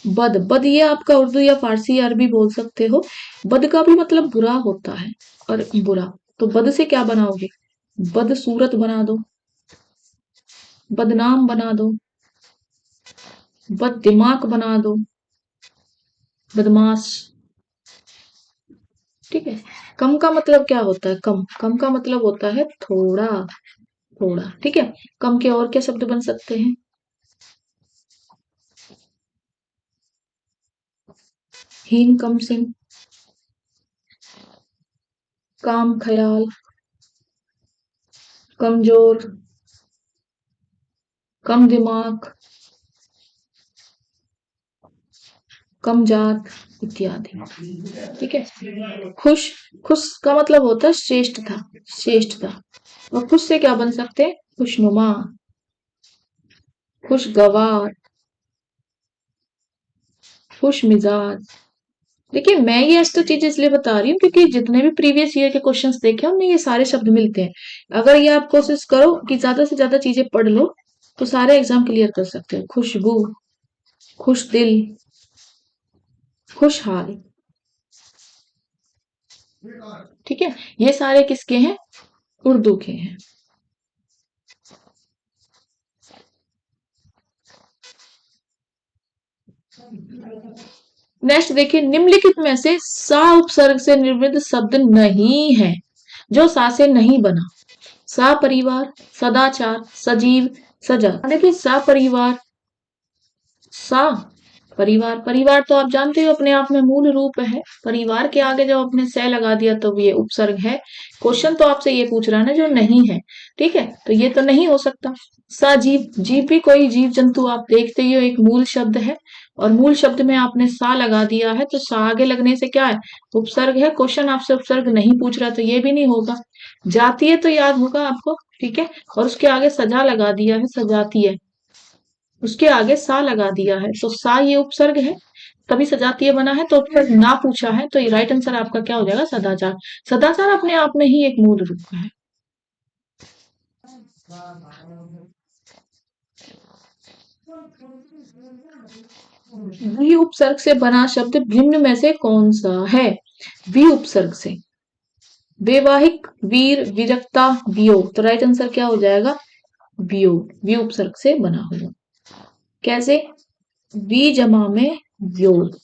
बद, बद ये आपका उर्दू या फारसी या अरबी बोल सकते हो। बद का भी मतलब बुरा होता है, और बुरा, तो बद से क्या बनाओगे? बदसूरत बना दो, बदनाम बना दो, बद दिमाग बना दो, बदमाश। ठीक है, कम का मतलब क्या होता है? कम, कम का मतलब होता है थोड़ा, थोड़ा। ठीक है, कम के और क्या शब्द बन सकते हैं? हीन, कम सिंह, काम ख्याल, कमजोर, कम दिमाग, कम जात, इत्यादि। ठीक है, खुश, खुश का मतलब होता है श्रेष्ठता, श्रेष्ठता। और खुश से क्या बन सकते हैं? खुशनुमा, खुशगवार, खुश मिजाज। देखिए, मैं ये ऐसी तो चीजें इसलिए बता रही हूँ क्योंकि जितने भी प्रीवियस ईयर के क्वेश्चंस देखे उनमें ये सारे शब्द मिलते हैं। अगर ये आप कोशिश करो कि ज्यादा से ज्यादा चीजें पढ़ लो तो सारे एग्जाम क्लियर कर सकते हो। खुशबू, खुश दिल, खुशहाल। ठीक है, ये सारे किसके हैं? उर्दू के हैं। नेक्स्ट देखिए, निम्नलिखित में से सा उपसर्ग से निर्मित शब्द नहीं है जो सा से नहीं बना। सा परिवार, सदाचार, सजीव, सजा। देखिए, सा परिवार, सा परिवार, परिवार तो आप जानते हो अपने आप में मूल रूप है। परिवार के आगे जब आपने से लगा दिया तो ये उपसर्ग है। क्वेश्चन तो आपसे ये पूछ रहा है ना जो नहीं है। ठीक है, तो ये तो नहीं हो सकता। सजीव, जीव भी कोई जीव जंतु आप देखते ही हो, एक मूल शब्द है। और मूल शब्द में आपने सा लगा दिया है तो सा आगे लगने से क्या है? उपसर्ग है। क्वेश्चन आपसे उपसर्ग नहीं पूछ रहा तो ये भी नहीं होगा। जातीय तो याद होगा आपको। ठीक है, और उसके आगे सजा लगा दिया है, सजातीय। उसके आगे सा लगा दिया है तो सा ये उपसर्ग है, तभी सजातीय बना है। तो उपसर्ग ना पूछा है तो राइट आंसर आपका क्या हो जाएगा? सदाचार। सदाचार अपने आप में ही एक मूल रूप है। वी उपसर्ग से बना शब्द निम्न में से कौन सा है? वी उपसर्ग से, वैवाहिक, वीर, विरक्ता, वियोग। तो राइट आंसर क्या हो जाएगा? वियोग, वी उपसर्ग से बना हुआ। कैसे? वी जमा में योग,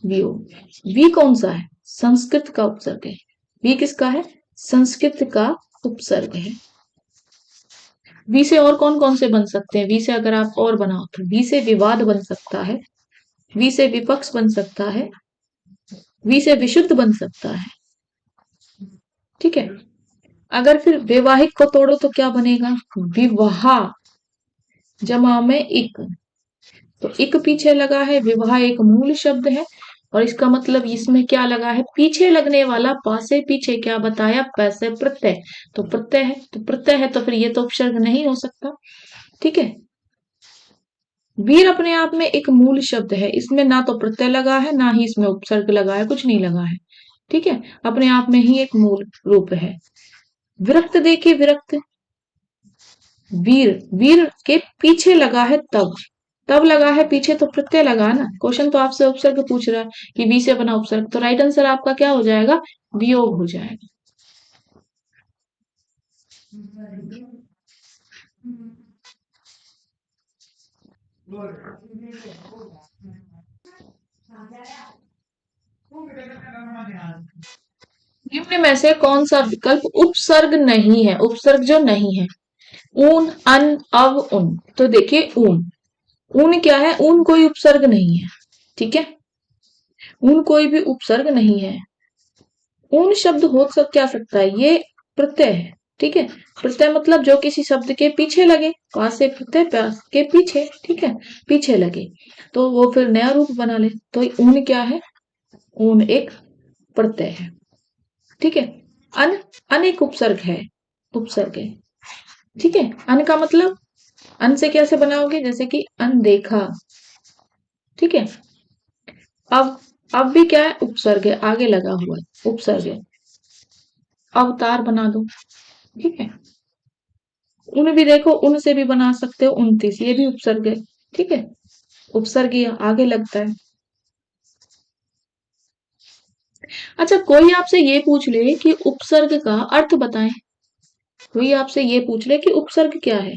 वियोग। वी कौन सा है? संस्कृत का उपसर्ग है। वी किसका है? संस्कृत का उपसर्ग है। वी से और कौन कौन से बन सकते हैं? वी से अगर आप और बनाओ तो वी से विवाद बन सकता है, वी से विपक्ष बन सकता है, वी से विशुद्ध बन सकता है। ठीक है, अगर फिर वैवाहिक को तोड़ो तो क्या बनेगा? विवाह जमा में इक। तो इक पीछे लगा है, विवाह एक मूल शब्द है। और इसका मतलब इसमें क्या लगा है? पीछे लगने वाला, पासे पीछे क्या बताया? पैसे प्रत्यय। तो प्रत्यय है, तो प्रत्यय है तो फिर ये तो उपसर्ग नहीं हो सकता। ठीक है, वीर अपने आप में एक मूल शब्द है, इसमें ना तो प्रत्यय लगा है ना ही इसमें उपसर्ग लगा है, कुछ नहीं लगा है। ठीक है, अपने आप में ही एक मूल रूप है। विरक्त देखिए, विरक्त, वीर, वीर के पीछे लगा है तब, तब लगा है पीछे तो प्रत्यय लगा ना। क्वेश्चन तो आपसे उपसर्ग पूछ रहा है कि वी से बना उपसर्ग, तो राइट आंसर आपका क्या हो जाएगा? वियोग हो जाएगा। निम्न में से कौन सा विकल्प उपसर्ग नहीं है? उपसर्ग जो नहीं है, ऊन, अन, अव, उन। तो देखिए, ऊन, ऊन क्या है? ऊन कोई उपसर्ग नहीं है। ठीक है, ऊन कोई भी उपसर्ग नहीं है। ऊन शब्द हो सब क्या सकता है? ये प्रत्यय है। ठीक है। प्रत्यय मतलब जो किसी शब्द के पीछे लगे, पास से प्रत्यय पास के पीछे, ठीक है, पीछे लगे तो वो फिर नया रूप बना ले। तो ऊन क्या है? ऊन एक प्रत्यय है, ठीक है। अन, अन एक उपसर्ग है, उपसर्ग है, ठीक है। अन का मतलब अन से कैसे बनाओगे? जैसे कि अनदेखा, ठीक है। अब भी क्या है? उपसर्ग है, आगे लगा हुआ है, उपसर्ग है। अवतार बना दो, ठीक है। उन भी देखो, उन से भी बना सकते हो, 29, ये भी उपसर्ग है, ठीक है। उपसर्ग ये आगे लगता है। अच्छा, कोई आपसे ये पूछ ले कि उपसर्ग का अर्थ बताएं। कोई आपसे ये पूछ ले कि उपसर्ग क्या है?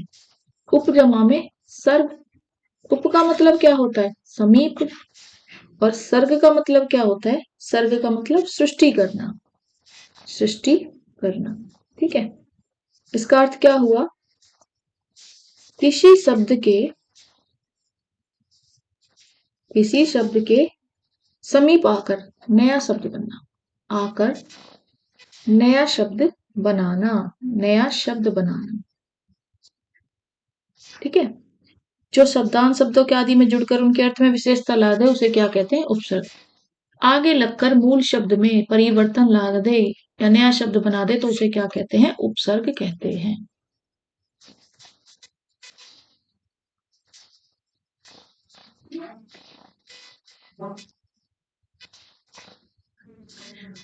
उप जमा में सर्ग। उप का मतलब क्या होता है? समीप। और सर्ग का मतलब क्या होता है? सर्ग का मतलब सृष्टि करना, सृष्टि करना, ठीक है। इसका अर्थ क्या हुआ? किसी शब्द के, किसी शब्द के समीप आकर नया शब्द बनना, आकर नया शब्द बनाना, नया शब्द बनाना, ठीक है। जो शब्दांश शब्दों के आदि में जुड़कर उनके अर्थ में विशेषता ला दे उसे क्या कहते हैं? उपसर्ग। आगे लगकर मूल शब्द में परिवर्तन ला दे या नया शब्द बना दे तो उसे क्या कहते हैं? उपसर्ग कहते हैं।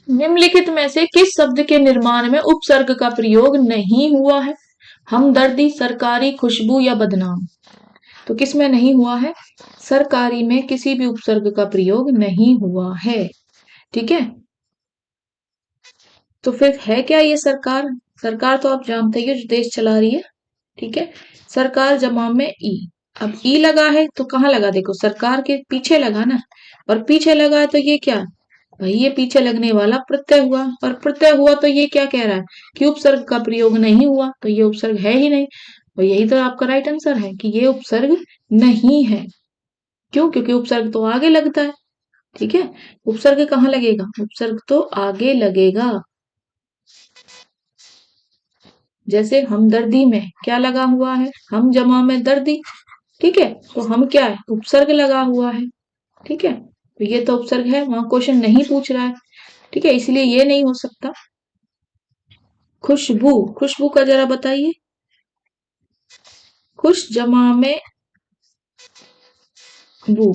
निम्नलिखित में से किस शब्द के निर्माण में उपसर्ग का प्रयोग नहीं हुआ है? हमदर्दी, सरकारी, खुशबू या बदनाम। तो किस में नहीं हुआ है? सरकारी में किसी भी उपसर्ग का प्रयोग नहीं हुआ है, ठीक है। तो फिर है क्या ये सरकार? सरकार तो आप जानते ही हो, जो देश चला रही है, ठीक है। सरकार जमा में ई। अब ई लगा है तो कहाँ लगा? देखो, सरकार के पीछे लगा ना, और पीछे लगा है तो ये क्या? भाई ये पीछे लगने वाला प्रत्यय हुआ, और प्रत्यय हुआ तो ये क्या कह रहा है? कि उपसर्ग का प्रयोग नहीं हुआ, तो ये उपसर्ग है ही नहीं। और यही तो आपका राइट आंसर है कि ये उपसर्ग नहीं है। क्यों? क्योंकि उपसर्ग तो आगे लगता है, ठीक है। उपसर्ग कहाँ लगेगा? उपसर्ग तो आगे लगेगा। जैसे हमदर्दी में क्या लगा हुआ है? हम जमा में दर्दी, ठीक है। तो हम क्या है? उपसर्ग लगा हुआ है, ठीक है। तो ये तो उपसर्ग है, वहां क्वेश्चन नहीं पूछ रहा है, ठीक है, इसलिए ये नहीं हो सकता। खुशबू, खुशबू का जरा बताइए। खुश जमा में बू,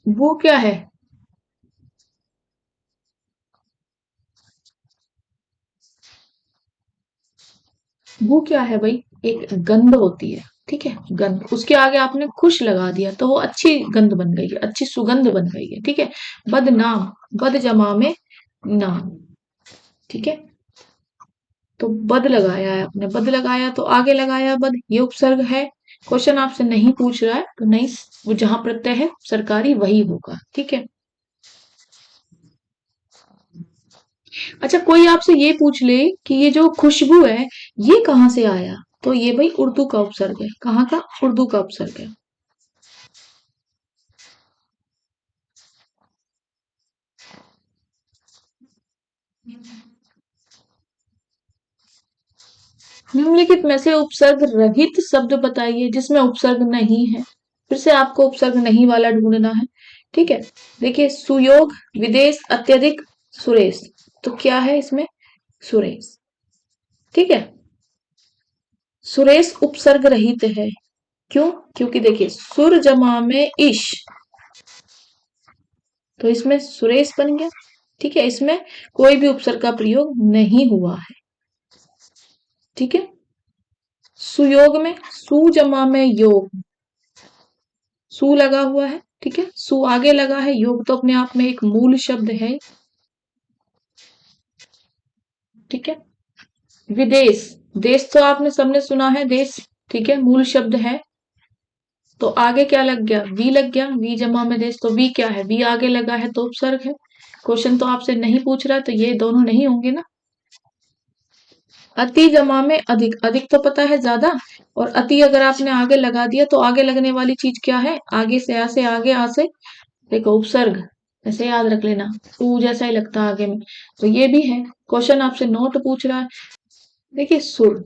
बू क्या है? बू क्या है भाई? एक गंध होती है, ठीक है, गंध। उसके आगे आपने खुश लगा दिया तो वो अच्छी गंध बन गई है, अच्छी सुगंध बन गई है, ठीक है। बदनाम, बद जमा में नाम, ठीक है। तो बद लगाया है आपने, बद लगाया तो आगे लगाया बद, ये उपसर्ग है। क्वेश्चन आपसे नहीं पूछ रहा है तो नहीं, वो जहां प्रत्यय है सरकारी वही होगा, ठीक है। अच्छा, कोई आपसे ये पूछ ले कि ये जो खुशबू है ये कहाँ से आया? तो ये भाई उर्दू का उपसर्ग है। कहाँ का? उर्दू का उपसर्ग है। निम्नलिखित में से उपसर्ग रहित शब्द बताइए जिसमें उपसर्ग नहीं है। फिर से आपको उपसर्ग नहीं वाला ढूंढना है, ठीक है। देखिए, सुयोग, विदेश, अत्यधिक, सुरेश। तो क्या है इसमें? सुरेश, ठीक है। सुरेश उपसर्ग रहित है। क्यों? क्योंकि देखिए, सुर जमा में इश, तो इसमें सुरेश बन गया, ठीक है। इसमें कोई भी उपसर्ग का प्रयोग नहीं हुआ है, ठीक है। सुयोग में सु जमा में योग, सु लगा हुआ है, ठीक है, सु आगे लगा है, योग तो अपने आप में एक मूल शब्द है, ठीक है। विदेश, देश तो आपने सबने सुना है, देश, ठीक है, मूल शब्द है। तो आगे क्या लग गया? वी लग गया, वी जमा में देश, तो वी क्या है? वी आगे लगा है तो उपसर्ग है। क्वेश्चन तो आपसे नहीं पूछ रहा तो ये दोनों नहीं होंगे ना। अति जमा में अधिक, अधिक तो पता है ज्यादा, और अति अगर आपने आगे लगा दिया तो आगे लगने वाली चीज क्या है? आगे से आ से, आगे आ से, देखो उपसर्ग, ऐसे याद रख लेना, ऊ जैसा ही लगता है आगे में। तो ये भी है, क्वेश्चन आपसे नोट पूछ रहा है। देखिए सुर,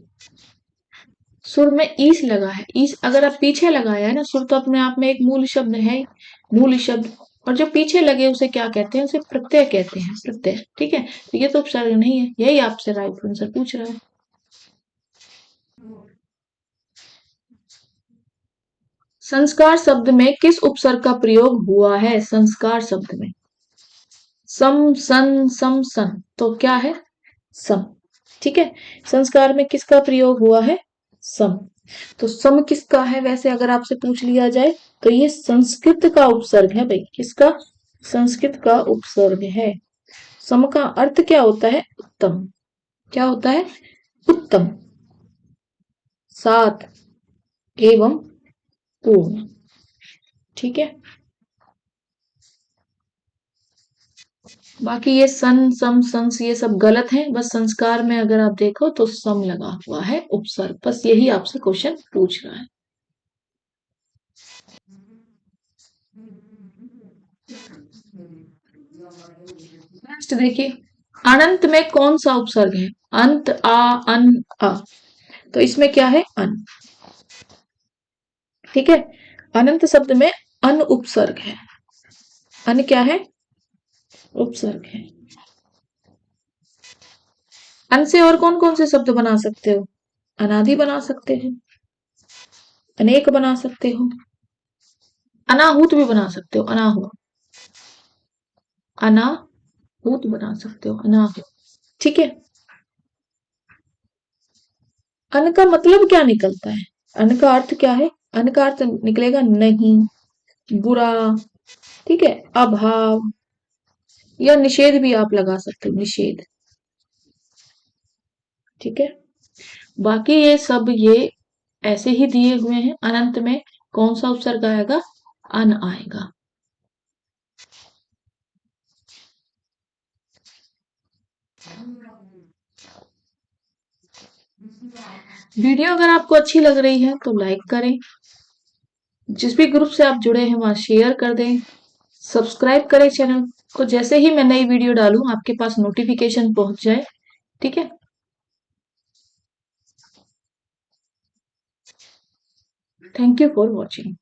सुर में ईस लगा है, ईस अगर आप पीछे लगाया है ना, सुर तो अपने आप में एक मूल शब्द है ही, मूल शब्द। और जो पीछे लगे उसे क्या कहते हैं, उसे प्रत्यय कहते हैं, प्रत्यय। ठीक है, तो ये तो उपसर्ग नहीं है, यही आपसे राइट आंसर पूछ रहा है। संस्कार शब्द में किस उपसर्ग का प्रयोग हुआ है? संस्कार शब्द में सम सन सम सन, तो क्या है? सम। ठीक है, संस्कार में किसका प्रयोग हुआ है? सम। तो सम किसका है वैसे अगर आपसे पूछ लिया जाए, तो ये संस्कृत का उपसर्ग है भाई। किसका? संस्कृत का उपसर्ग है। सम का अर्थ क्या होता है? उत्तम। क्या होता है? उत्तम, सात एवं पूर्ण। ठीक है, बाकी ये सन सम संस ये सब गलत है, बस संस्कार में अगर आप देखो तो सम लगा हुआ है उपसर्ग, बस यही आपसे क्वेश्चन पूछ रहा है। नेक्स्ट देखिए, अनंत में कौन सा उपसर्ग है? अंत, आ, अन, अ। तो इसमें क्या है? अन। ठीक है, अनंत शब्द में अन उपसर्ग है। अन क्या है? उपसर्ग है। अन से और कौन कौन से शब्द बना सकते हो? अनादि बना सकते हो, अनेक बना सकते हो, अनाहूत भी बना सकते हो, अनाहूत, अनाहूत बना सकते हो, अनाहूत। ठीक है, अन का मतलब क्या निकलता है? अन का अर्थ क्या है? अन का अर्थ निकलेगा नहीं, बुरा, ठीक है, अभाव, या निषेध भी आप लगा सकते हो, निषेध। ठीक है, बाकी ये सब ये ऐसे ही दिए हुए हैं। अनंत में कौन सा उपसर्ग आएगा? अन आएगा। वीडियो अगर आपको अच्छी लग रही है तो लाइक करें, जिस भी ग्रुप से आप जुड़े हैं वहां शेयर कर दें, सब्सक्राइब करें चैनल को, जैसे ही मैं नई वीडियो डालूं आपके पास नोटिफिकेशन पहुंच जाए। ठीक है, थैंक यू फॉर वॉचिंग।